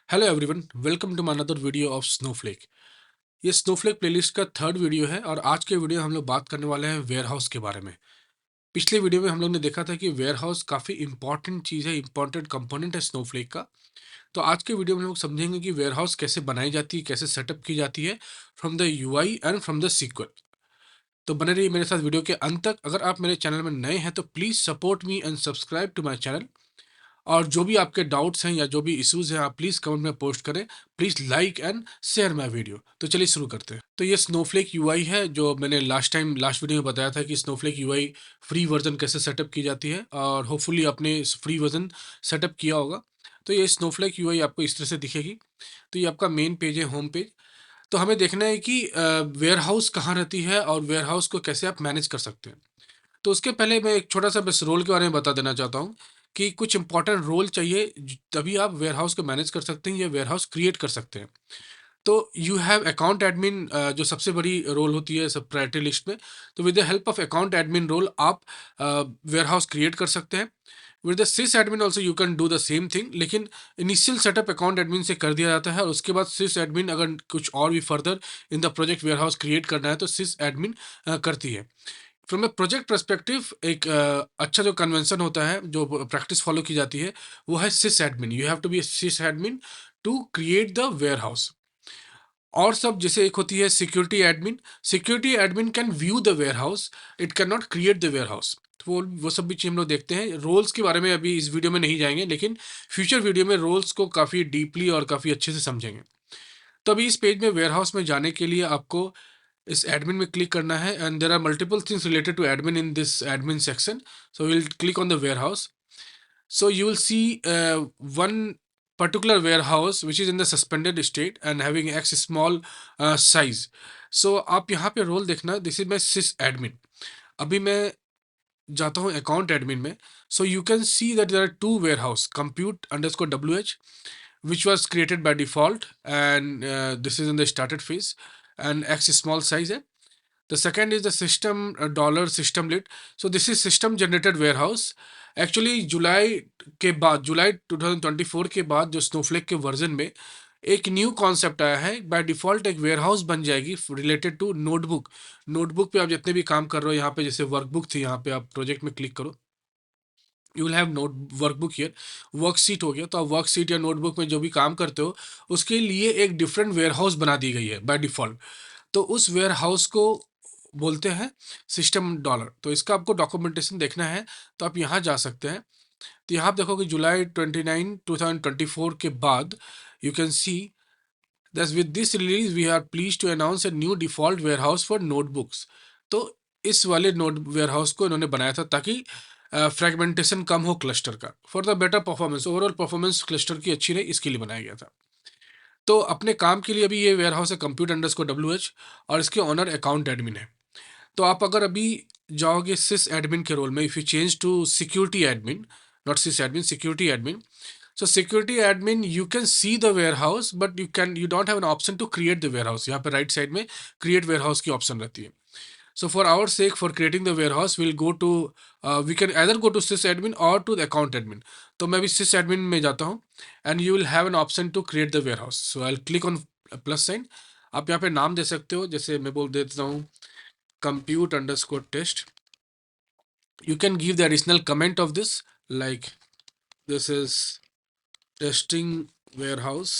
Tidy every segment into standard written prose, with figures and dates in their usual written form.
Hello everyone, welcome to my another video of Snowflake. ये Snowflake playlist का third video है और आज के वीडियो हम लोग बात करने वाले हैं वेयर हाउस के बारे में। पिछले वीडियो में हम लोग ने देखा था कि वेयर हाउस काफ़ी इंपॉर्टेंट चीज़ है, इंपॉर्टेंट कंपोनेंट है स्नोफ्लेक का। तो आज के वीडियो में हम लोग समझेंगे कि वेयर हाउस कैसे बनाई जाती है, कैसे सेटअप की जाती है from the UI and from the sequel. तो बने रहिए मेरे साथ वीडियो के अंत तक। अगर आप मेरे चैनल में नए हैं तो please support me and subscribe to my channel. और जो भी आपके डाउट्स हैं या जो भी इश्यूज हैं आप प्लीज़ कमेंट में पोस्ट करें। Please like and share my video. तो चलिए शुरू करते हैं। तो ये स्नोफ्लेक यूआई है जो मैंने लास्ट वीडियो में बताया था कि स्नोफ्लेक यूआई फ्री वर्जन कैसे सेटअप की जाती है और होपफुली आपने इस फ्री वर्जन सेटअप किया होगा। तो ये स्नोफ्लेक यूआई आपको इस तरह से दिखेगी। तो ये आपका मेन पेज है, होम पेज। तो हमें देखना है कि वेयर हाउस कहाँ रहती है और वेयर हाउस को कैसे आप मैनेज कर सकते हैं। तो उसके पहले मैं एक छोटा सा बस रोल के बारे में बता देना चाहता हूँ कि कुछ इंपॉर्टेंट रोल चाहिए तभी आप वेयर हाउस को मैनेज कर सकते हैं या वेयर हाउस क्रिएट कर सकते हैं। तो यू हैव अकाउंट एडमिन, जो सबसे बड़ी रोल होती है सब प्रायोरिटी लिस्ट में। तो with the help of account admin role आप वेयर हाउस क्रिएट कर सकते हैं। With the sys admin also you can do the same thing, लेकिन इनिशियल सेटअप अकाउंट एडमिन से कर दिया जाता है और उसके बाद सिस एडमिन अगर कुछ और भी further in the project warehouse create करना है तो सिस एडमिन करती है। फ्रॉम ए प्रोजेक्ट पर्सपेक्टिव एक अच्छा जो कन्वेंशन होता है, जो प्रैक्टिस फॉलो की जाती है, वो है sys admin. You have to be sys admin to create the warehouse. और सब जैसे एक होती है security admin. Security admin can view the warehouse, it can not create the warehouse. तो वो सब भी चीज़ हम लोग देखते हैं। रोल्स के बारे में अभी इस वीडियो में नहीं जाएंगे, लेकिन फ्यूचर वीडियो में रोल्स को काफ़ी डीपली और काफ़ी अच्छे से समझेंगे। तो अभी इस पेज में वेयर हाउस में जाने के लिए आपको इस एडमिन में क्लिक करना है and there are multiple things related to admin in this admin section. So will click on the warehouse. So you will see one particular warehouse which is in the suspended state and having x small size. So आप यहाँ पे role देखना, this is my sys admin. अभी मैं जाता हूँ account admin में। So you can see that there are two warehouse, compute underscore wh, which was created by default, and this is in the started phase and x small size है। The second is the system dollar system lit. So this is system generated warehouse. Actually जुलाई 2024 के बाद जो Snowflake के version में एक new concept आया है। बाय डिफॉल्ट एक वेयरहाउस बन जाएगी रिलेटेड टू नोटबुक। नोटबुक पे आप जितने भी काम कर रहे हो, यहाँ पे जैसे वर्कबुक थी, यहाँ पे आप प्रोजेक्ट में क्लिक करो, you will have note workbook here. Worksheet हो गया, तो आप वर्कशीट या नोटबुक में जो भी काम करते हो उसके लिए एक डिफरेंट वेयरहाउस बना दी गई है बाय डिफॉल्ट। तो उस वेयर हाउस को बोलते हैं सिस्टम डॉलर। तो इसका आपको डॉक्यूमेंटेशन देखना है तो आप यहाँ जा सकते हैं। तो यहाँ आप देखोगे जुलाई 29 2024 के बाद you can see that with this release we are please to announce a new default warehouse for notebooks. तो इस वाले नोट वेयर हाउस को इन्होंने बनाया था ताकि फ्रेगमेंटेशन कम हो क्लस्टर का, for the better performance, overall performance cluster की अच्छी रहे, इसके लिए बनाया गया था। तो अपने काम के लिए अभी ये वेयर हाउस है कंप्यूट अंडरस्कोर WH और इसके ओनर अकाउंट एडमिन है। तो आप अगर अभी जाओगे सिस एडमिन के रोल में, if you change to security admin, not sys admin, security admin. So security admin you can see the warehouse but you don't have an option to create the warehouse. यहाँ पे right side में create warehouse की option रहती है। So for our sake, for creating the warehouse, we'll go to we can either go to sysadmin or to the account admin. तो मैं भी sysadmin में जाता हूँ and you will have an option to create the warehouse. So I'll click on plus sign. आप यहाँ पे नाम दे सकते हो, जैसे मैं बोल देता हूँ compute underscore test. You can give the additional comment of this, like this is testing warehouse.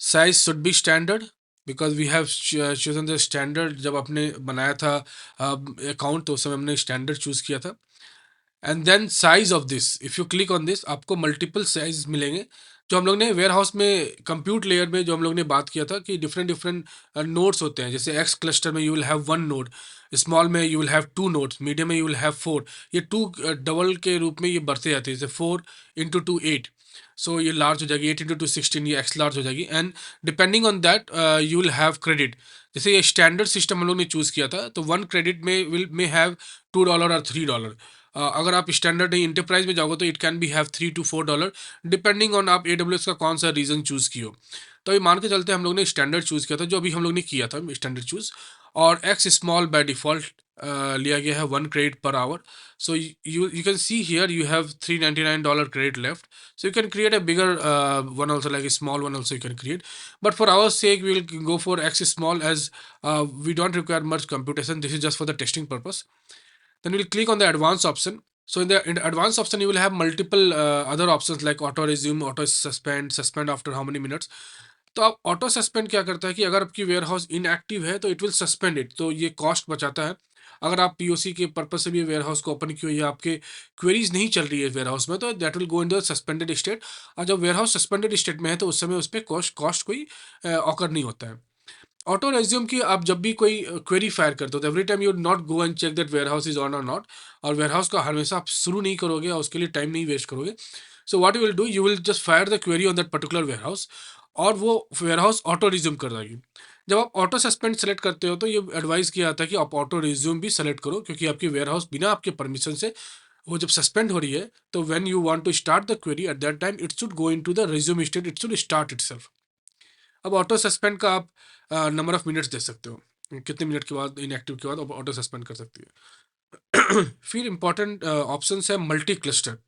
Size should be standard because we have chosen the standard। जब आपने बनाया था अकाउंट तो उस समय हमने स्टैंडर्ड चूज किया था। And then size of this, if you click on this आपको मल्टीपल साइज मिलेंगे। जो हम लोग ने वेयर हाउस में कंप्यूट लेयर में जो हम लोग ने बात किया था कि डिफरेंट डिफरेंट नोड्स होते हैं, जैसे एक्स क्लस्टर में you will have one node, small में you will have two nodes, medium में यू विल हैव फोर। ये टू डबल के रूप में ये बढ़ते जाते हैं, जैसे 4 × 2 8। सो ये लार्ज हो जाएगी, 8 × 2 16, ये एक्स लार्ज हो जाएगी। And depending on that you will have credit. जैसे ये स्टैंडर्ड सिस्टम हम लोग ने चूज़ किया था तो वन क्रेडिट में विल मे हैव $2 और $3। अगर आप स्टैंडर्ड नहीं इंटरप्राइज में जाओगे तो it can be have $3 to $4, depending on आप AWS का कौन सा रीजन चूज़ किए हो। तो अभी मान के चलते हम लोग ने स्टैंडर्ड चूज़ किया था, जो अभी हम लोग ने किया था स्टैंडर्ड चूज़। और एक्स स्मॉल बाय डिफॉल्ट लिया गया है 1 credit per our. So you can see here you have $399 credit left. So you can create a bigger one also, like a small one also you can create. But for our sake, we will go for X small, as we don't require much computation. This is just for the testing purpose. Then we'll click on the advanced option. So in the advanced option, you will have multiple other options like auto resume, auto suspend, suspend after how many minutes. तो आप auto suspend क्या करता है कि अगर आपकी ware house inactive है तो इट विल सस्पेंड इट, तो ये कॉस्ट बचाता है. अगर आप पीओसी के पर्पज से भी वेयर हाउस को ओपन किए या आपके क्वेरीज नहीं चल रही है वेयर हाउस में, तो that will go in the suspended state. और जब वेयर हाउस सस्पेंडेड स्टेट में है तो उस समय उस पर कॉस्ट कोई ऑकर नहीं होता है. ऑटो रेज्यूम की आप जब भी कोई क्वेरी फायर करते हो तो every time you not go and check that warehouse is on और नॉट. और वेयर हाउस का हमेशा आप शुरू नहीं करोगे और उसके लिए टाइम नहीं वेस्ट करोगे. So what you will do, you will just fire the query on that particular warehouse, और वो वेयर हाउस ऑटो रिज्यूम कर देगी. जब आप ऑटो सस्पेंड सेलेक्ट करते हो तो ये एडवाइस किया जाता है कि आप ऑटो रिज्यूम भी सेलेक्ट करो, क्योंकि आपकी वेयर हाउस बिना आपके परमिशन से वो जब सस्पेंड हो रही है तो when you want to start the query at that time it should go into the resume state, it should start itself. अब ऑटो सस्पेंड का आप नंबर ऑफ मिनट्स दे सकते हो, कितने मिनट के बाद इनएक्टिव के बाद आप ऑटो सस्पेंड कर सकती है. फिर इंपॉर्टेंट ऑप्शन है मल्टी क्लस्टर.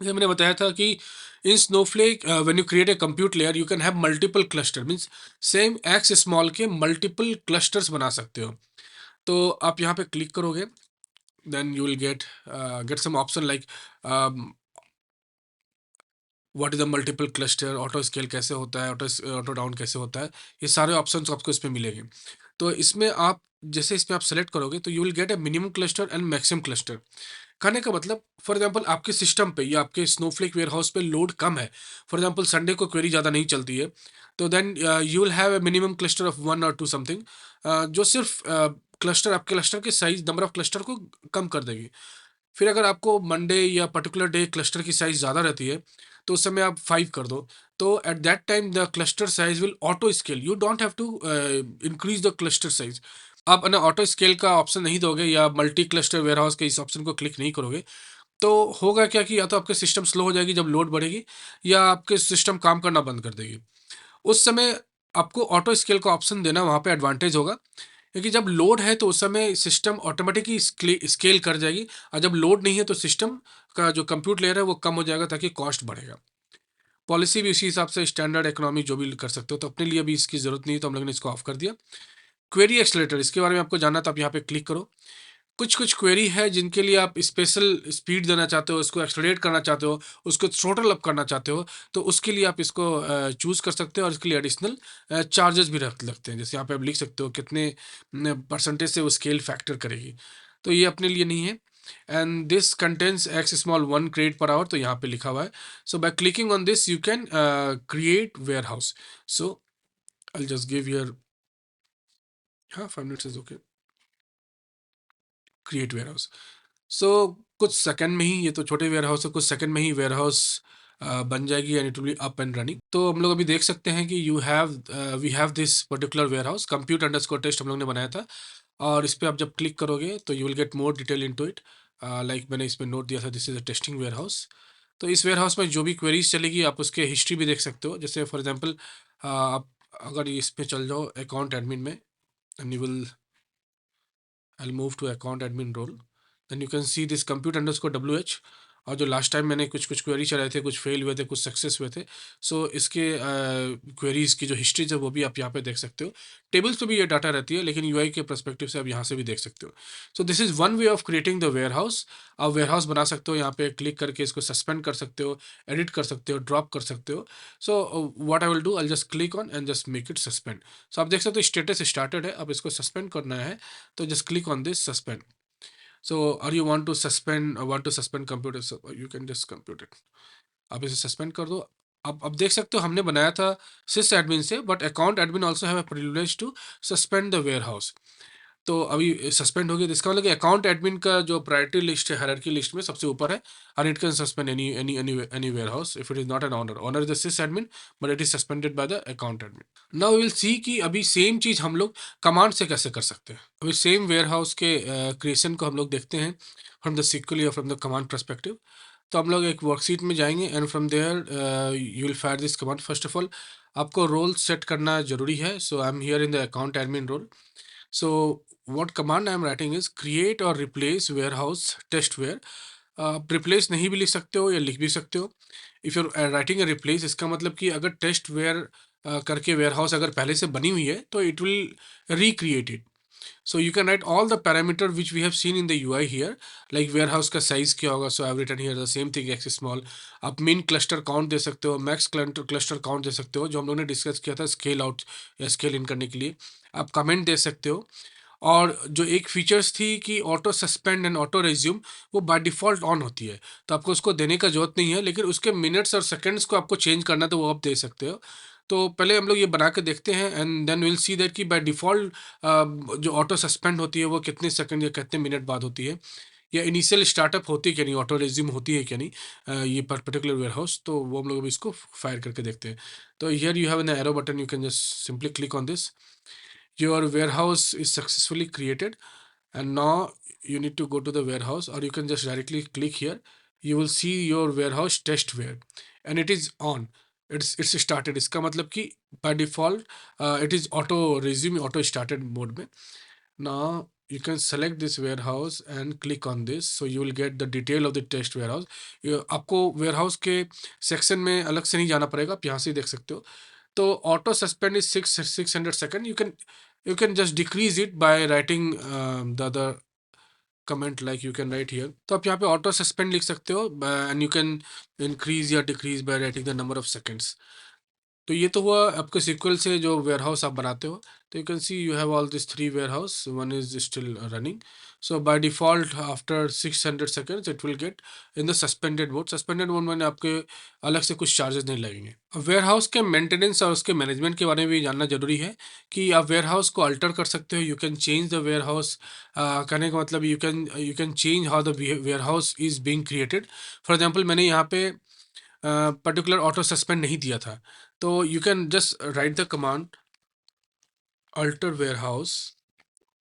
जैसे मैंने बताया था कि in Snowflake when you create a compute layer you can have multiple cluster, means same X small के मल्टीपल क्लस्टर्स बना सकते हो. तो आप यहाँ पे क्लिक करोगे, then you will get some option like what is the multiple cluster, auto scale कैसे होता है, ऑटो डाउन कैसे होता है, ये सारे ऑप्शंस आपको इसमें मिलेंगे. तो इसमें आप जैसे इसमें आप सेलेक्ट करोगे तो you will gate A minimum cluster and maximum cluster. कहने का मतलब, फॉर एग्जांपल आपके सिस्टम पे या आपके स्नोफ्लेक वेयर हाउस पे लोड कम है, फॉर एग्जांपल संडे को क्वेरी ज़्यादा नहीं चलती है, तो then you will have a minimum cluster of 1 और 2 समथिंग, जो सिर्फ क्लस्टर आपके क्लस्टर के साइज नंबर ऑफ क्लस्टर को कम कर देगी. फिर अगर आपको मंडे या पर्टिकुलर डे क्लस्टर की साइज ज़्यादा रहती है तो उस समय आप 5 कर दो. तो at that time the cluster size will auto scale, you don't have to increase the cluster size. आप ना ऑटो स्केल का ऑप्शन नहीं दोगे या मल्टी क्लस्टर वेयर हाउस के इस ऑप्शन को क्लिक नहीं करोगे तो होगा क्या कि या तो आपके सिस्टम स्लो हो जाएगी जब लोड बढ़ेगी, या आपके सिस्टम काम करना बंद कर देगी. उस समय आपको ऑटो स्केल का ऑप्शन देना वहाँ पे एडवांटेज होगा, क्योंकि जब लोड है तो उस समय सिस्टम ऑटोमेटिकली स्केल कर जाएगी, और जब लोड नहीं है तो सिस्टम का जो कंप्यूट लेयर है वो कम हो जाएगा ताकि कॉस्ट बढ़ेगा. पॉलिसी भी उसी हिसाब से स्टैंडर्ड इकोनॉमी जो भी कर सकते हो, तो अपने लिए भी इसकी ज़रूरत नहीं है तो हम लोगों ने इसको ऑफ कर दिया. क्वेरी एक्सलेटर, इसके बारे में आपको जानना तो आप यहाँ पे क्लिक करो. कुछ कुछ क्वेरी है जिनके लिए आप स्पेशल स्पीड देना चाहते हो, उसको एक्सलरेट करना चाहते हो, उसको थ्रोटल अप करना चाहते हो, तो उसके लिए आप इसको चूज़ कर सकते हो और इसके लिए एडिशनल चार्जेस भी रख लगते हैं. जैसे यहाँ पे आप लिख सकते हो कितने परसेंटेज से वो स्केल फैक्टर करेगी, तो ये अपने लिए नहीं है. And this contents X small 1 credit per hour, तो यहाँ पे लिखा हुआ है. So by clicking on this you can create warehouse. So I just give your, हाँ 5 minutes is okay. Create warehouse. So कुछ सेकंड में ही, ये तो छोटे वेयर हाउस है, कुछ सेकंड में ही वेयर हाउस बन जाएगी and it will be up and running. तो हम लोग अभी देख सकते हैं कि we have this particular warehouse compute underscore test हम लोग ने बनाया था. और इस पे आप जब क्लिक करोगे तो you will get more detail into it. Like मैंने इसमें नोट दिया था, this is a testing warehouse. तो इस वेयर हाउस में जो भी क्वेरीज चलेगी आप उसके हिस्ट्री भी देख सकते हो. जैसे फॉर एग्जांपल आप अगर इस पे चल जाओ अकाउंट एडमिन में, and you will, I'll move to account admin role. Then you can see this compute underscore WH. और जो लास्ट टाइम मैंने कुछ कुछ क्वेरी चलाए थे, कुछ फेल हुए थे, कुछ सक्सेस हुए थे. सो इसके क्वेरीज की जो हिस्ट्रीज है वो भी आप यहाँ पे देख सकते हो. टेबल्स पे भी ये डाटा रहती है, लेकिन यूआई के परस्पेक्टिव से आप यहाँ से भी देख सकते हो. So this is one way of creating the warehouse. आप वेयर हाउस बना सकते हो, यहाँ पे क्लिक करके इसको सस्पेंड कर सकते हो, एडिट कर सकते हो, ड्रॉप कर सकते हो. So what I will do, I just click on and just make it suspend. सो आप देख सकते हो स्टेटस स्टार्टेड है. अब इसको सस्पेंड करना है तो just click on this suspend. So, or you want to suspend computer, so you can just compute it. आप इसे सस्पेंड कर दो. अब देख सकते हो हमने बनाया था सिस एडमिन से, but account admin also have a privilege to suspend the warehouse. तो अभी सस्पेंड हो गया, तो इसका मतलब कि अकाउंट एडमिन का जो प्रायोरिटी लिस्ट है, हायरार्की लिस्ट में सबसे ऊपर है, और it can suspend any warehouse if it is not an owner. Owner is the sys admin, but it is suspended by the account admin. Now we will see कि अभी same चीज़ हम लोग command से कैसे कर सकते हैं. अभी सेम वेयर हाउस के क्रिएशन को हम लोग देखते हैं फ्रॉम द सिक्वल या फ्रॉम द कमांड परस्पेक्टिव. तो हम लोग एक वर्कशीट में जाएंगे and from there you will fire this command. First of all आपको रोल सेट करना जरूरी है. So I am here in the account admin role. So what command I am writing is create or replace warehouse test where. आप replace नहीं भी लिख सकते हो या लिख भी सकते हो. If you're writing a replace, इसका मतलब कि अगर टेस्ट वेयर करके वेयर हाउस अगर पहले से बनी हुई है तो it will recreate it. So you can write all the parameter which we have seen in the UI here, like warehouse का size क्या होगा. So I've written here the same thing, x small. आप min cluster count दे सकते हो, max cluster count दे सकते हो, जो हम लोगों ने डिस्कस किया था स्केल आउट या स्केल इन करने के लिए. आप कमेंट दे सकते हो. और जो एक फीचर्स थी कि auto suspend and auto resume, वो बाय डिफ़ॉल्ट ऑन होती है, तो आपको उसको देने का ज़रूरत नहीं है, लेकिन उसके मिनट्स और सेकंड्स को आपको चेंज करना है तो वो आप दे सकते हो. तो पहले हम लोग ये बना के देखते हैं and then will see that कि बाय डिफ़ॉल्ट जो ऑटो सस्पेंड होती है वो कितने सेकंड या कितने मिनट बाद होती है, या इनिशियल स्टार्टअप होती है क्या नहीं, ऑटो रिज्यूम होती है क्या नहीं, ये पर्टिकुलर वेयरहाउस. तो वो हम लोग अभी इसको फायर करके देखते हैं. तो here you have an arrow button, you can just simply click on this. Your warehouse is successfully created, and now you need to go to the warehouse, or you can just directly click here. You will see your warehouse testware and it is on. It's started. इसका मतलब कि by default it is auto resume, auto started mode में. Now you can select this warehouse and click on this, so you will get the detail of the test warehouse. आपको warehouse के section में अलग से नहीं जाना पड़ेगा, आप यहाँ से ही देख सकते हो. तो auto suspend is 600 second. You can just decrease it by writing the other comment, like you can write here. तो आप यहाँ पे auto suspend लिख सकते हो and you can increase या decrease by writing the number of seconds. तो ये तो हुआ आपके SQL से जो वेयरहाउस आप बनाते हो. तो you can C you have all this 3 warehouse, one is still running. So by default after 600 seconds it will get in the suspended mode. Suspended mode में आपके अलग से कुछ चार्जेस नहीं लगेंगे. वेयरहाउस के मेंटेनेंस और उसके मैनेजमेंट के बारे में भी जानना जरूरी है कि आप वेयरहाउस को अल्टर कर सकते हो. You can change the warehouse. कहने का मतलब you can change how the warehouse is being created. For example मैंने यहाँ पे पर्टिकुलर ऑटो सस्पेंड नहीं दिया था, तो you can just write the command alter warehouse.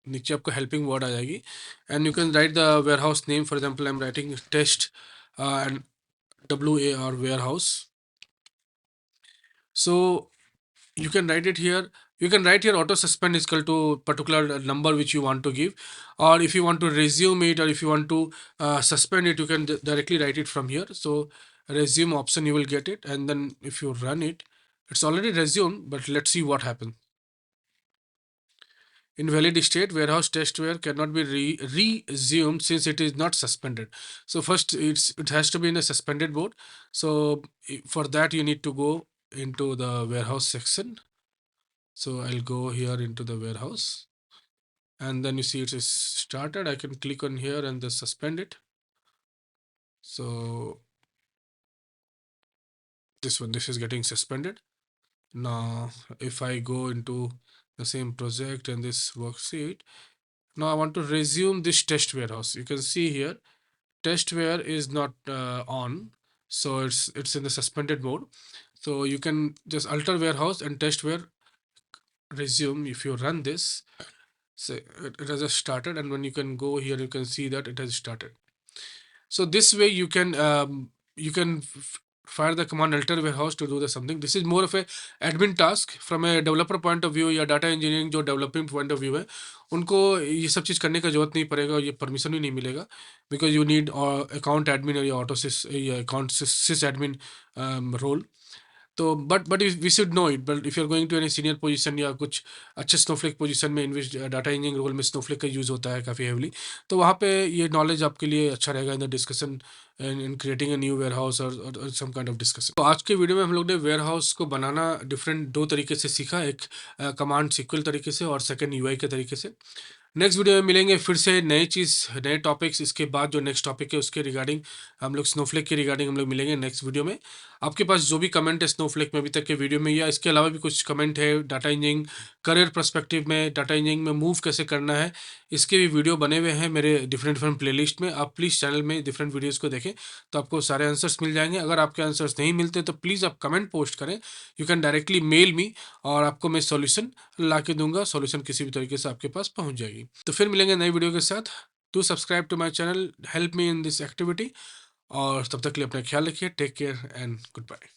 नीचे आपको हेल्पिंग वर्ड आ जाएगी and you can write the warehouse name. For example I am writing test and WAR warehouse. So you can write it here. You can write here auto suspend is equal to particular number which you want to give, or if you want to resume it, or if you want to suspend it, you can directly write it from here. So resume option you will get it, and then if you run it, it's already resumed, but let's see what happens. Invalid state, warehouse test where cannot be resumed since it is not suspended. So first it has to be in a suspended mode. So for that you need to go into the warehouse section. So I'll go here into the warehouse, and then you see it is started. I can click on here and then suspend it. So this is getting suspended. Now if I go into the same project and this worksheet, now I want to resume this test warehouse. You can see here testware is not on, so it's in the suspended mode. So you can just alter warehouse and testware resume. If you run this, so it has just started, and when you can go here you can see that it has started. So this way you can fire the command alter warehouse to do the something. This is more of a admin task. From a developer point of view या data engineering जो developing point of view है, उनको ये सब चीज़ करने का जरूरत नहीं पड़ेगा और ये परमिशन भी नहीं मिलेगा, because you need account admin या auto sys या account sys admin role. तो but we should know it. But if you are going to any senior position या कुछ अच्छे स्नोफ्लेक पोजीशन में, in which data engineering role में Snowflake का use होता है काफ़ी हेवली, तो वहाँ पे ये नॉलेज आपके लिए अच्छा रहेगा in the discussion in creating a new warehouse और सम काइंड ऑफ डिस्कशन. तो आज के वीडियो में हम लोग ने वेयर हाउस को बनाना डिफरेंट दो तरीके से सीखा. एक कमांड सिक्वल तरीके से और सेकेंड UI के तरीके से. नेक्स्ट वीडियो में मिलेंगे फिर से नए चीज़, नए टॉपिक्स. इसके बाद जो नेक्स्ट टॉपिक है उसके रिगार्डिंग हम लोग स्नोफ्लेक के रिगार्डिंग हम लोग मिलेंगे नेक्स्ट वीडियो में. आपके पास जो भी कमेंट है स्नोफ्लेक में अभी तक के वीडियो में, या इसके अलावा भी कुछ कमेंट है डाटा इंजीनियरिंग करियर पर्सपेक्टिव में, डाटा इंजीनियरिंग में मूव कैसे करना है, इसके भी वीडियो बने हुए हैं मेरे डिफरेंट डिफरेंट प्लेलिस्ट में. आप प्लीज़ चैनल में डिफरेंट वीडियोज़ को देखें तो आपको सारे आंसर्स मिल जाएंगे. अगर आपके आंसर्स नहीं मिलते तो प्लीज़ आप कमेंट पोस्ट करें. You can directly mail me और आपको मैं सॉल्यूशन ला के दूंगा. सॉल्यूशन किसी भी तरीके से आपके पास पहुंच जाएगी. तो फिर मिलेंगे नई वीडियो के साथ. To subscribe to my channel, help me in this activity. और तब तक के लिए अपना ख्याल रखिए. Take care and good bye.